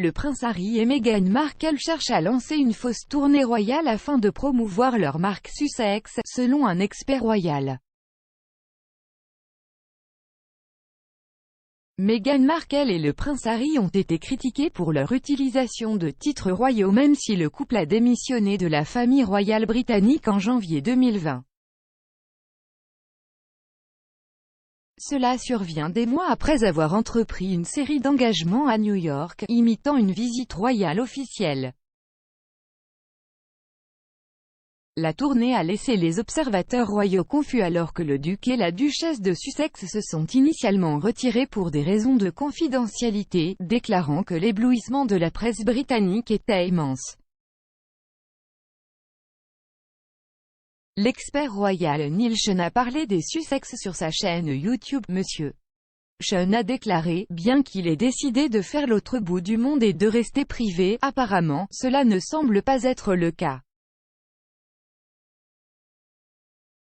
le prince Harry et Meghan Markle cherchent à lancer une fausse tournée royale afin de promouvoir leur marque Sussex, selon un expert royal. Meghan Markle et le prince Harry ont été critiqués pour leur utilisation de titres royaux même si le couple a démissionné de la famille royale britannique en janvier 2020. Cela survient des mois après avoir entrepris une série d'engagements à New York, imitant une visite royale officielle. La tournée a laissé les observateurs royaux confus alors que le duc et la duchesse de Sussex se sont initialement retirés pour des raisons de confidentialité, déclarant que l'éblouissement de la presse britannique était immense. L'expert royal Neil Sean a parlé des Sussex sur sa chaîne YouTube. Monsieur Sean a déclaré, bien qu'il ait décidé de faire l'autre bout du monde et de rester privé, apparemment, cela ne semble pas être le cas.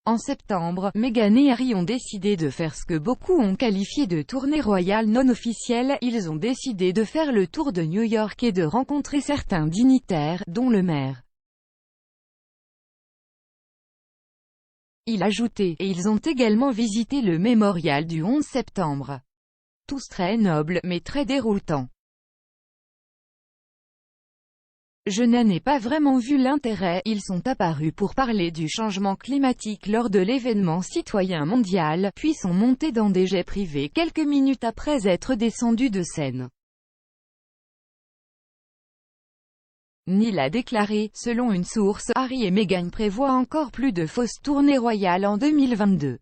En septembre, Meghan et Harry ont décidé de faire ce que beaucoup ont qualifié de tournée royale non officielle. Ils ont décidé de faire le tour de New York et de rencontrer certains dignitaires, dont le maire. Il a ajouté, et ils ont également visité le mémorial du 11 septembre. Tous très nobles, mais très déroutants. Je n'en ai pas vraiment vu l'intérêt. Ils sont apparus pour parler du changement climatique lors de l'événement citoyen mondial, puis sont montés dans des jets privés quelques minutes après être descendus de scène. Neil a déclaré, selon une source, Harry et Meghan prévoient encore plus de fausses tournées royales en 2022.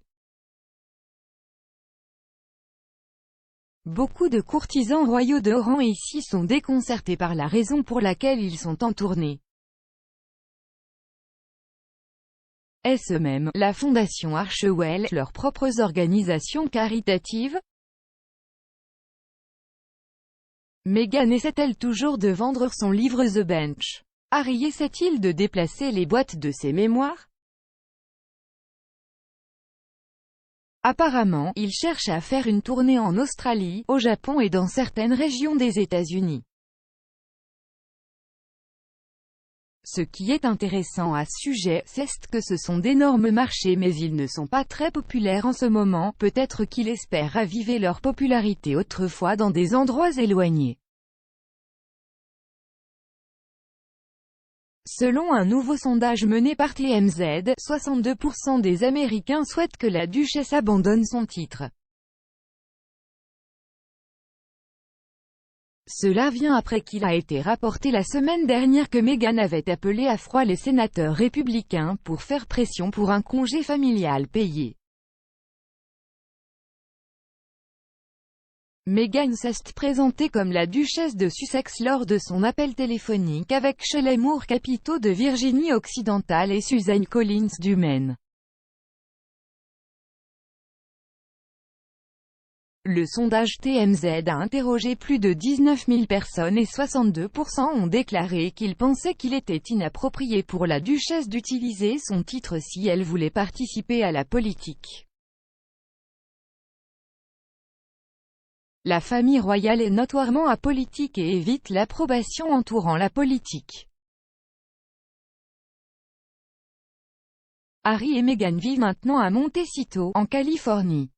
Beaucoup de courtisans royaux de rang ici sont déconcertés par la raison pour laquelle ils sont en tournée. Est-ce même la Fondation Archewell, leurs propres organisations caritatives? Meghan essaie-t-elle toujours de vendre son livre The Bench? Harry essaie-t-il de déplacer les boîtes de ses mémoires? Apparemment, il cherche à faire une tournée en Australie, au Japon et dans certaines régions des États-Unis. Ce qui est intéressant à ce sujet, c'est que ce sont d'énormes marchés mais ils ne sont pas très populaires en ce moment, peut-être qu'il espère raviver leur popularité autrefois dans des endroits éloignés. Selon un nouveau sondage mené par TMZ, 62% des Américains souhaitent que la duchesse abandonne son titre. Cela vient après qu'il a été rapporté la semaine dernière que Meghan avait appelé à froid les sénateurs républicains pour faire pression pour un congé familial payé. Meghan s'est présentée comme la duchesse de Sussex lors de son appel téléphonique avec Shelley Moore Capito de Virginie-Occidentale et Suzanne Collins du Maine. Le sondage TMZ a interrogé plus de 19 000 personnes et 62% ont déclaré qu'ils pensaient qu'il était inapproprié pour la duchesse d'utiliser son titre si elle voulait participer à la politique. La famille royale est notoirement apolitique et évite l'approbation entourant la politique. Harry et Meghan vivent maintenant à Montecito, en Californie.